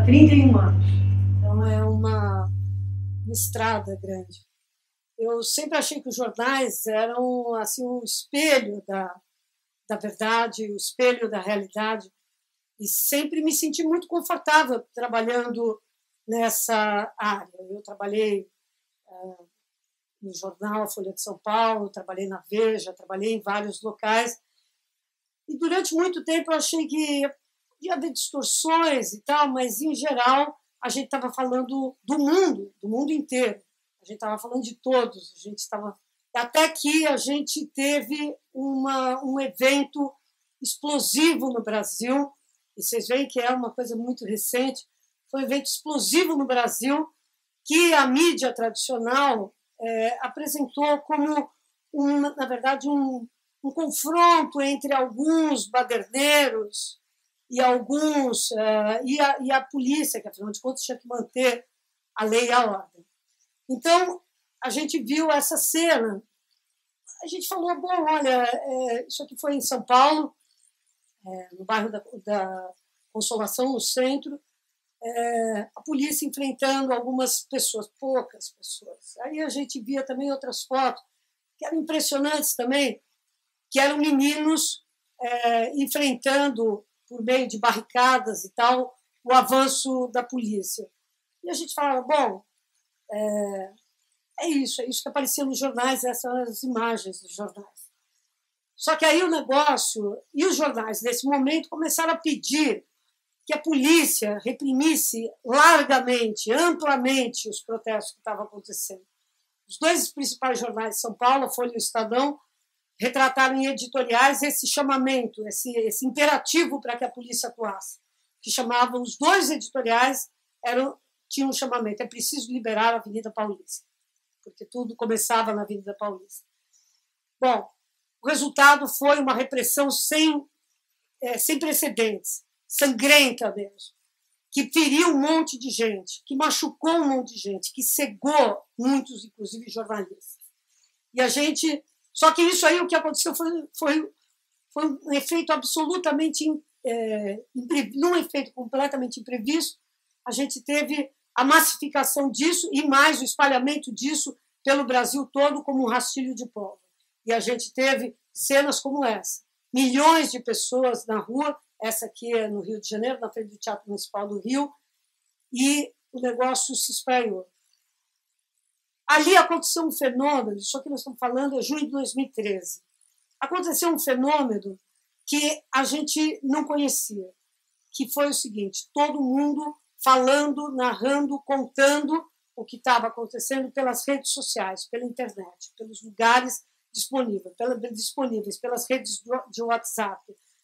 31 anos. Então, é uma estrada grande. Eu sempre achei que os jornais eram assim, um espelho da verdade, o espelho da realidade, e sempre me senti muito confortável trabalhando nessa área. Eu trabalhei no jornal Folha de São Paulo, trabalhei na Veja, trabalhei em vários locais, e durante muito tempo eu achei que podia haver distorções e tal, mas, em geral, a gente estava falando do mundo inteiro. A gente estava falando de todos. A gente estava... Até que a gente teve um evento explosivo no Brasil, e vocês veem que é uma coisa muito recente, foi um evento explosivo no Brasil que a mídia tradicional apresentou como, na verdade, um confronto entre alguns baderneiros e alguns e a polícia, que, afinal de contas, tinha que manter a lei e a ordem. Então, a gente viu essa cena. A gente falou, bom, olha, isso aqui foi em São Paulo, no bairro da Consolação, no centro, a polícia enfrentando algumas pessoas, poucas pessoas. Aí a gente via também outras fotos, que eram impressionantes também, que eram meninos enfrentando, por meio de barricadas e tal, o avanço da polícia. E a gente falava, bom, é isso que aparecia nos jornais, essas são as imagens dos jornais. Só que aí o negócio, e os jornais, nesse momento, começaram a pedir que a polícia reprimisse largamente, amplamente, os protestos que estavam acontecendo. Os dois principais jornais de São Paulo, a Folha e o Estadão, retrataram em editoriais esse chamamento, esse imperativo para que a polícia atuasse, que chamavam, os dois editoriais tinham um chamamento, é preciso liberar a Avenida Paulista, porque tudo começava na Avenida Paulista. Bom, o resultado foi uma repressão sem precedentes, sangrenta mesmo, que feriu um monte de gente, que machucou um monte de gente, que cegou muitos, inclusive jornalistas. E a gente... Só que isso aí, o que aconteceu foi um efeito absolutamente não um efeito completamente imprevisto. A gente teve a massificação disso e mais o espalhamento disso pelo Brasil todo como um rastilho de pólvora. E a gente teve cenas como essa. Milhões de pessoas na rua, essa aqui é no Rio de Janeiro, na frente do Teatro Municipal do Rio, e o negócio se espraiou. Ali aconteceu um fenômeno, isso que nós estamos falando é junho de 2013. Aconteceu um fenômeno que a gente não conhecia, que foi o seguinte, todo mundo falando, narrando, contando o que estava acontecendo pelas redes sociais, pela internet, pelos lugares disponíveis, pelas redes de WhatsApp,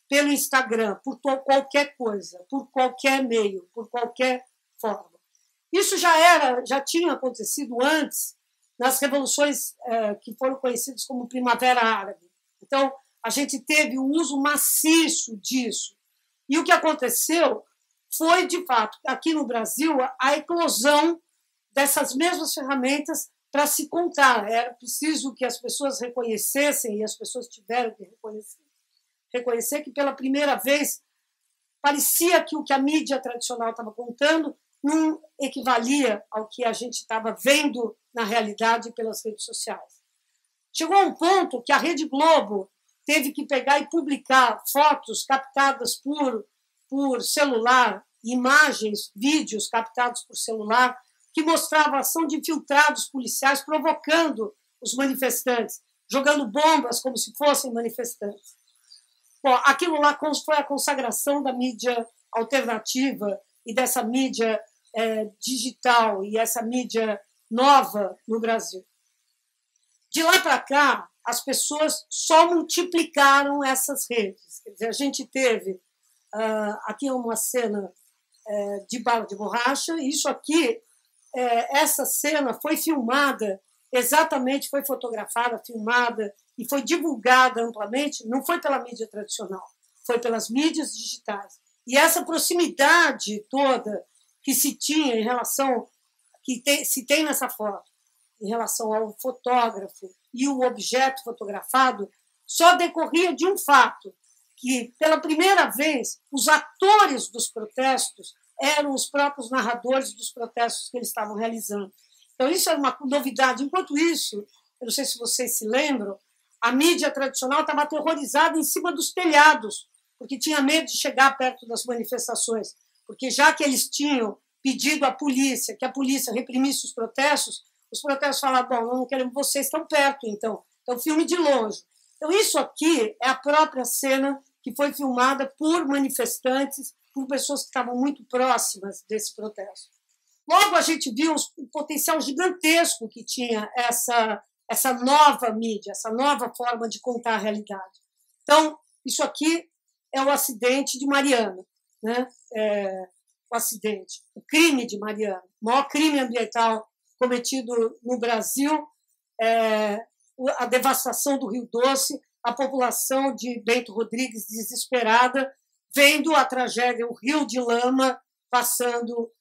pelo Instagram, por qualquer coisa, por qualquer meio, por qualquer forma. Isso já tinha acontecido antes nas revoluções que foram conhecidas como Primavera Árabe. Então, a gente teve o uso maciço disso. E o que aconteceu foi, de fato, aqui no Brasil, a eclosão dessas mesmas ferramentas para se contar. Era preciso que as pessoas reconhecessem, e as pessoas tiveram que reconhecer que, pela primeira vez, parecia que o que a mídia tradicional estava contando não equivalia ao que a gente estava vendo na realidade pelas redes sociais. Chegou a um ponto que a Rede Globo teve que pegar e publicar fotos captadas por celular, imagens, vídeos captados por celular, que mostravam a ação de infiltrados policiais provocando os manifestantes, jogando bombas como se fossem manifestantes. Bom, aquilo lá foi a consagração da mídia alternativa e dessa mídia digital e essa mídia nova no Brasil. De lá para cá, as pessoas só multiplicaram essas redes. Quer dizer, a gente teve aqui uma cena de bala de borracha, e isso aqui, essa cena foi filmada, exatamente, foi fotografada, filmada e foi divulgada amplamente, não foi pela mídia tradicional, foi pelas mídias digitais. E essa proximidade toda que se tinha em relação, se tem nessa foto, em relação ao fotógrafo e o objeto fotografado, só decorria de um fato, que, pela primeira vez, os atores dos protestos eram os próprios narradores dos protestos que eles estavam realizando. Então, isso era uma novidade. Enquanto isso, eu não sei se vocês se lembram, a mídia tradicional estava aterrorizada em cima dos telhados, porque tinha medo de chegar perto das manifestações, porque já que eles tinham pedido à polícia que a polícia reprimisse os protestos falavam, bom, não queremos vocês tão perto, então filme de longe. Então, isso aqui é a própria cena que foi filmada por manifestantes, por pessoas que estavam muito próximas desse protesto. Logo, a gente viu o potencial gigantesco que tinha essa nova mídia, essa nova forma de contar a realidade. Então, isso aqui é o acidente de Mariana, né? O crime de Mariana, o maior crime ambiental cometido no Brasil, a devastação do Rio Doce, a população de Bento Rodrigues desesperada, vendo a tragédia, o rio de lama passando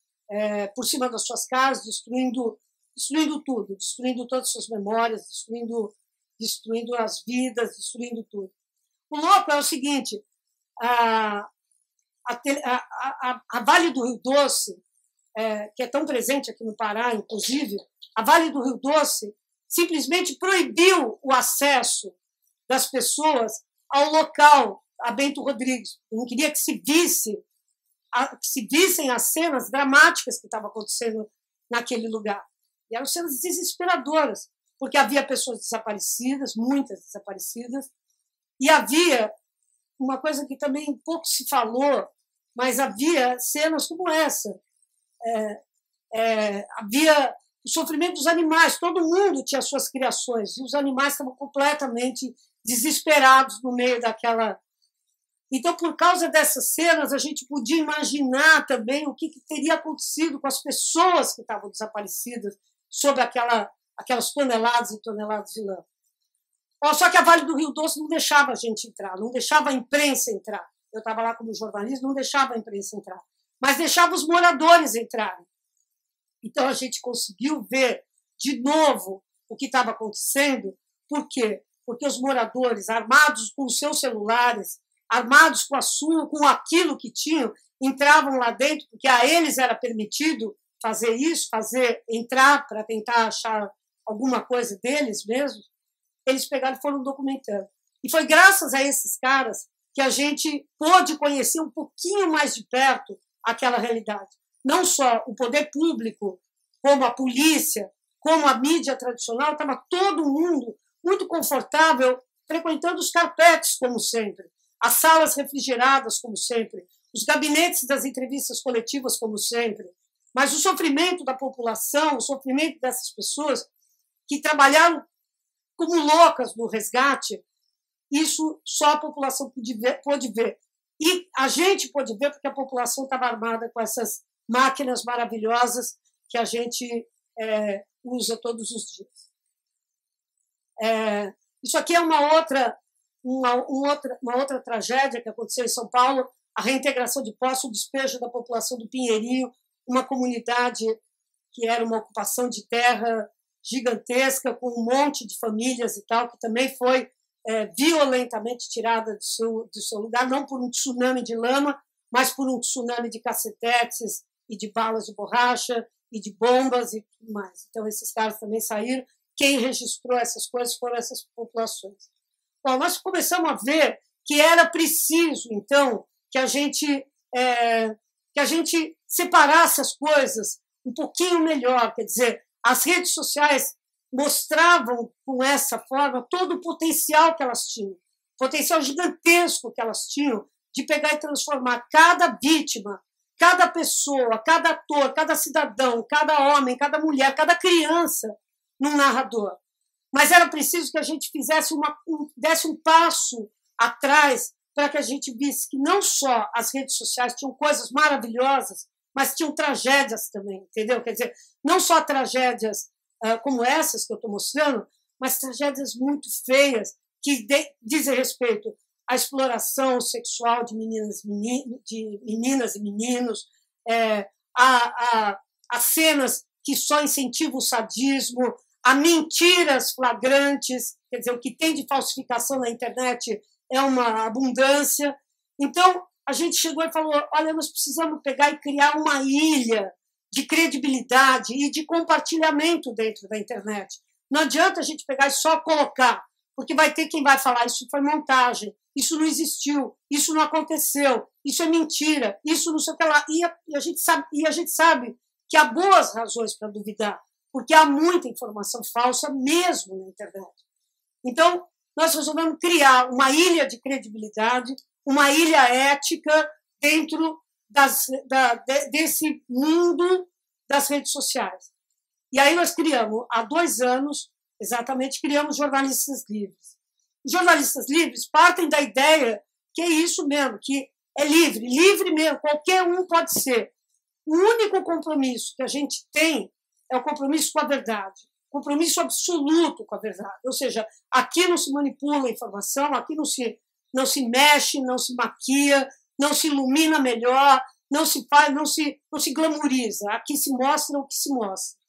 por cima das suas casas, destruindo tudo, destruindo todas as suas memórias, destruindo as vidas, destruindo tudo. O louco é o seguinte, a Vale do Rio Doce, que é tão presente aqui no Pará, inclusive, a Vale do Rio Doce simplesmente proibiu o acesso das pessoas ao local, a Bento Rodrigues. Não queria que se vissem as cenas dramáticas que estavam acontecendo naquele lugar. E eram cenas desesperadoras, porque havia pessoas desaparecidas, muitas desaparecidas, e havia uma coisa que também pouco se falou, mas havia cenas como essa. Havia o sofrimento dos animais, todo mundo tinha suas criações, e os animais estavam completamente desesperados no meio daquela... Então, por causa dessas cenas, a gente podia imaginar também o que teria acontecido com as pessoas que estavam desaparecidas sob aquelas toneladas e toneladas de lama. Só que a Vale do Rio Doce não deixava a gente entrar, não deixava a imprensa entrar. Eu estava lá como jornalista, não deixava a imprensa entrar, mas deixava os moradores entrarem. Então, a gente conseguiu ver de novo o que estava acontecendo. Por quê? Porque os moradores, armados com os seus celulares, armados com aquilo que tinham, entravam lá dentro, porque a eles era permitido fazer isso, entrar para tentar achar alguma coisa deles mesmos. Eles pegaram e foram documentando. E foi graças a esses caras que a gente pôde conhecer um pouquinho mais de perto aquela realidade. Não só o poder público, como a polícia, como a mídia tradicional, estava todo mundo muito confortável frequentando os carpetes, como sempre, as salas refrigeradas, como sempre, os gabinetes das entrevistas coletivas, como sempre. Mas o sofrimento da população, o sofrimento dessas pessoas que trabalharam como loucas no resgate, isso só a população pôde ver. E a gente pôde ver porque a população estava armada com essas máquinas maravilhosas que a gente usa todos os dias. Isso aqui é uma outra tragédia que aconteceu em São Paulo, a reintegração de Poços, o despejo da população do Pinheirinho, uma comunidade que era uma ocupação de terra gigantesca, com um monte de famílias e tal, que também foi violentamente tirada do seu lugar, não por um tsunami de lama, mas por um tsunami de cacetetes e de balas de borracha e de bombas e tudo mais. Então, esses caras também saíram. Quem registrou essas coisas foram essas populações. Bom, nós começamos a ver que era preciso, então, que a gente separasse as coisas um pouquinho melhor. Quer dizer, as redes sociais mostravam, com essa forma, todo o potencial que elas tinham, potencial gigantesco que elas tinham de pegar e transformar cada vítima, cada pessoa, cada ator, cada cidadão, cada homem, cada mulher, cada criança num narrador. Mas era preciso que a gente desse um passo atrás para que a gente visse que não só as redes sociais tinham coisas maravilhosas, mas tinham tragédias também, entendeu? Quer dizer, não só tragédias como essas que eu estou mostrando, mas tragédias muito feias que dizem respeito à exploração sexual de meninas e meninos, a cenas que só incentivam o sadismo, a mentiras flagrantes, quer dizer, o que tem de falsificação na internet é uma abundância. Então, a gente chegou e falou, olha, nós precisamos pegar e criar uma ilha de credibilidade e de compartilhamento dentro da internet. Não adianta a gente pegar e só colocar, porque vai ter quem vai falar, isso foi montagem, isso não existiu, isso não aconteceu, isso é mentira, isso não sei o que lá. E a gente sabe que há boas razões para duvidar, porque há muita informação falsa mesmo na internet. Então, nós resolvemos criar uma ilha de credibilidade, uma ilha ética dentro desse mundo das redes sociais. E aí nós criamos, há 2 anos, exatamente, criamos Jornalistas Livres. Os jornalistas livres partem da ideia que é isso mesmo, que é livre, livre mesmo, qualquer um pode ser. O único compromisso que a gente tem é o compromisso com a verdade, compromisso absoluto com a verdade. Ou seja, aqui não se manipula a informação, aqui não se mexe, não se maquia, não se ilumina melhor, não se faz, não se glamouriza. Aqui se mostra o que se mostra.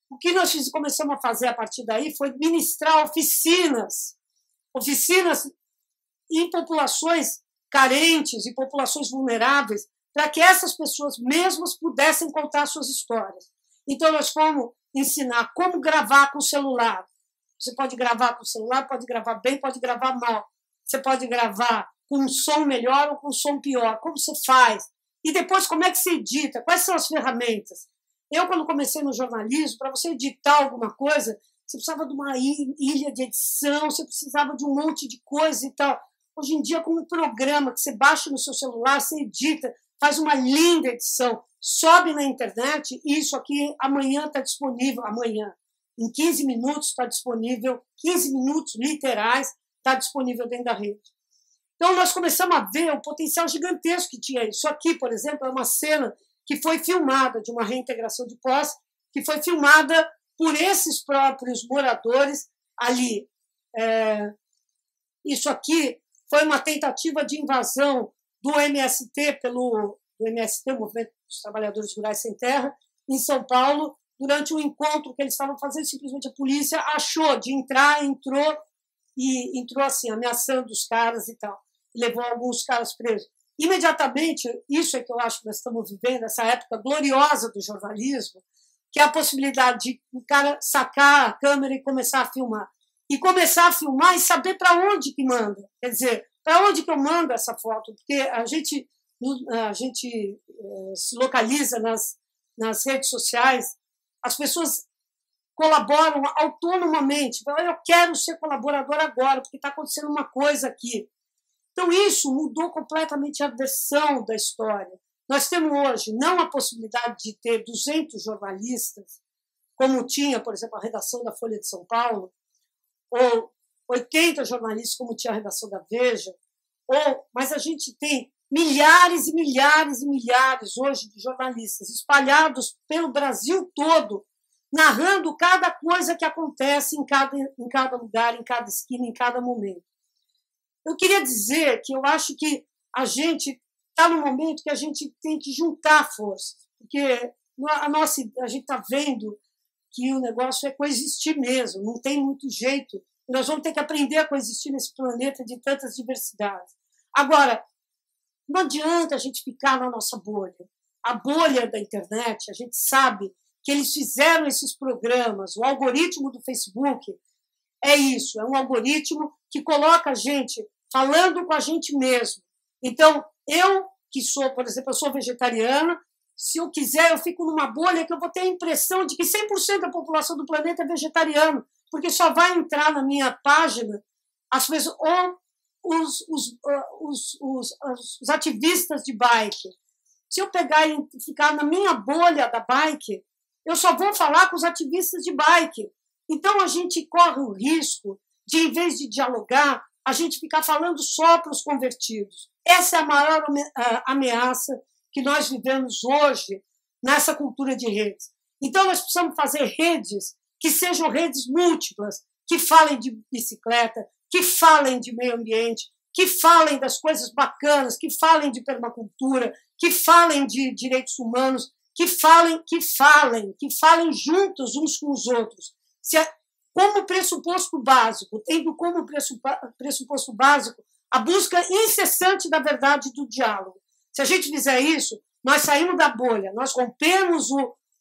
O que nós começamos a fazer a partir daí foi ministrar oficinas em populações carentes e populações vulneráveis, para que essas pessoas mesmas pudessem contar suas histórias. Então, nós fomos ensinar como gravar com o celular. Você pode gravar com o celular, pode gravar bem, pode gravar mal. Você pode gravar com um som melhor ou com um som pior. Como você faz? E depois, como é que você edita? Quais são as ferramentas? Eu, quando comecei no jornalismo, para você editar alguma coisa, você precisava de uma ilha de edição, você precisava de um monte de coisa e tal. Hoje em dia, com um programa que você baixa no seu celular, você edita, faz uma linda edição, sobe na internet e isso aqui amanhã está disponível, amanhã, em 15 minutos está disponível, 15 minutos literais está disponível dentro da rede. Então, nós começamos a ver o potencial gigantesco que tinha isso. Aqui, por exemplo, é uma cena que foi filmada, de uma reintegração de posse, que foi filmada por esses próprios moradores ali. Isso aqui foi uma tentativa de invasão do MST, o Movimento dos Trabalhadores Rurais Sem Terra, em São Paulo, durante um encontro que eles estavam fazendo, simplesmente a polícia achou de entrar, entrou assim, ameaçando os caras e tal, e levou alguns caras presos. Imediatamente, isso é que eu acho que nós estamos vivendo, essa época gloriosa do jornalismo, que é a possibilidade de o cara sacar a câmera e começar a filmar. E começar a filmar e saber para onde que manda. Quer dizer, para onde que eu mando essa foto? Porque a gente se localiza nas redes sociais, as pessoas colaboram autonomamente. Eu quero ser colaborador agora, porque está acontecendo uma coisa aqui. Então, isso mudou completamente a versão da história. Nós temos hoje não a possibilidade de ter 200 jornalistas, como tinha, por exemplo, a redação da Folha de São Paulo, ou 80 jornalistas, como tinha a redação da Veja, mas a gente tem milhares e milhares e milhares hoje de jornalistas espalhados pelo Brasil todo, narrando cada coisa que acontece em cada lugar, em cada esquina, em cada momento. Eu queria dizer que eu acho que a gente está no momento que a gente tem que juntar forças, porque a gente está vendo que o negócio é coexistir mesmo, não tem muito jeito. Nós vamos ter que aprender a coexistir nesse planeta de tantas diversidades. Agora, não adianta a gente ficar na nossa bolha. A bolha da internet, a gente sabe que eles fizeram esses programas, o algoritmo do Facebook é isso, é um algoritmo que coloca a gente falando com a gente mesmo. Então, eu que sou, por exemplo, eu sou vegetariana, se eu quiser, eu fico numa bolha que eu vou ter a impressão de que 100% da população do planeta é vegetariano, porque só vai entrar na minha página as pessoas, ou os ativistas de bike. Se eu pegar e ficar na minha bolha da bike, eu só vou falar com os ativistas de bike. Então, a gente corre o risco de, em vez de dialogar, a gente ficar falando só para os convertidos. Essa é a maior ameaça que nós vivemos hoje nessa cultura de redes. Então, nós precisamos fazer redes que sejam redes múltiplas, que falem de bicicleta, que falem de meio ambiente, que falem das coisas bacanas, que falem de permacultura, que falem de direitos humanos, que falem juntos uns com os outros. Como pressuposto básico, tendo como pressuposto básico a busca incessante da verdade e do diálogo. Se a gente fizer isso, nós saímos da bolha, nós rompemos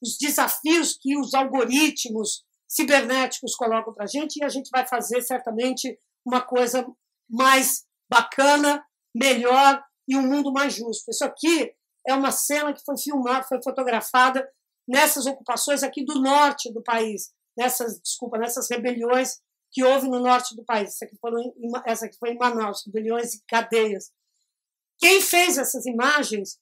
os desafios que os algoritmos cibernéticos colocam para a gente e a gente vai fazer, certamente, uma coisa mais bacana, melhor e um mundo mais justo. Isso aqui é uma cena que foi filmada, foi fotografada nessas ocupações aqui do norte do país, nessas rebeliões que houve no norte do país. Essa aqui foi em Manaus, rebeliões e cadeias. Quem fez essas imagens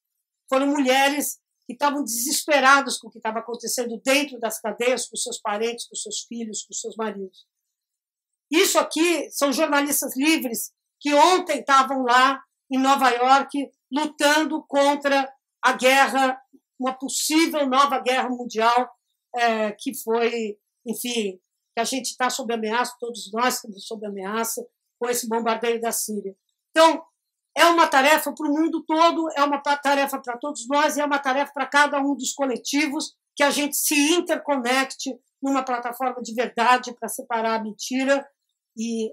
foram mulheres que estavam desesperadas com o que estava acontecendo dentro das cadeias, com seus parentes, com seus filhos, com seus maridos. Isso aqui são jornalistas livres que ontem estavam lá em Nova York lutando contra a guerra, uma possível nova guerra mundial, que foi, enfim, que a gente está sob ameaça, todos nós estamos sob ameaça com esse bombardeio da Síria. Então, é uma tarefa para o mundo todo, é uma tarefa para todos nós, e é uma tarefa para cada um dos coletivos que a gente se interconecte numa plataforma de verdade para separar a mentira e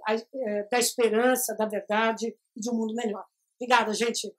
da esperança, da verdade e de um mundo melhor. Obrigada, gente.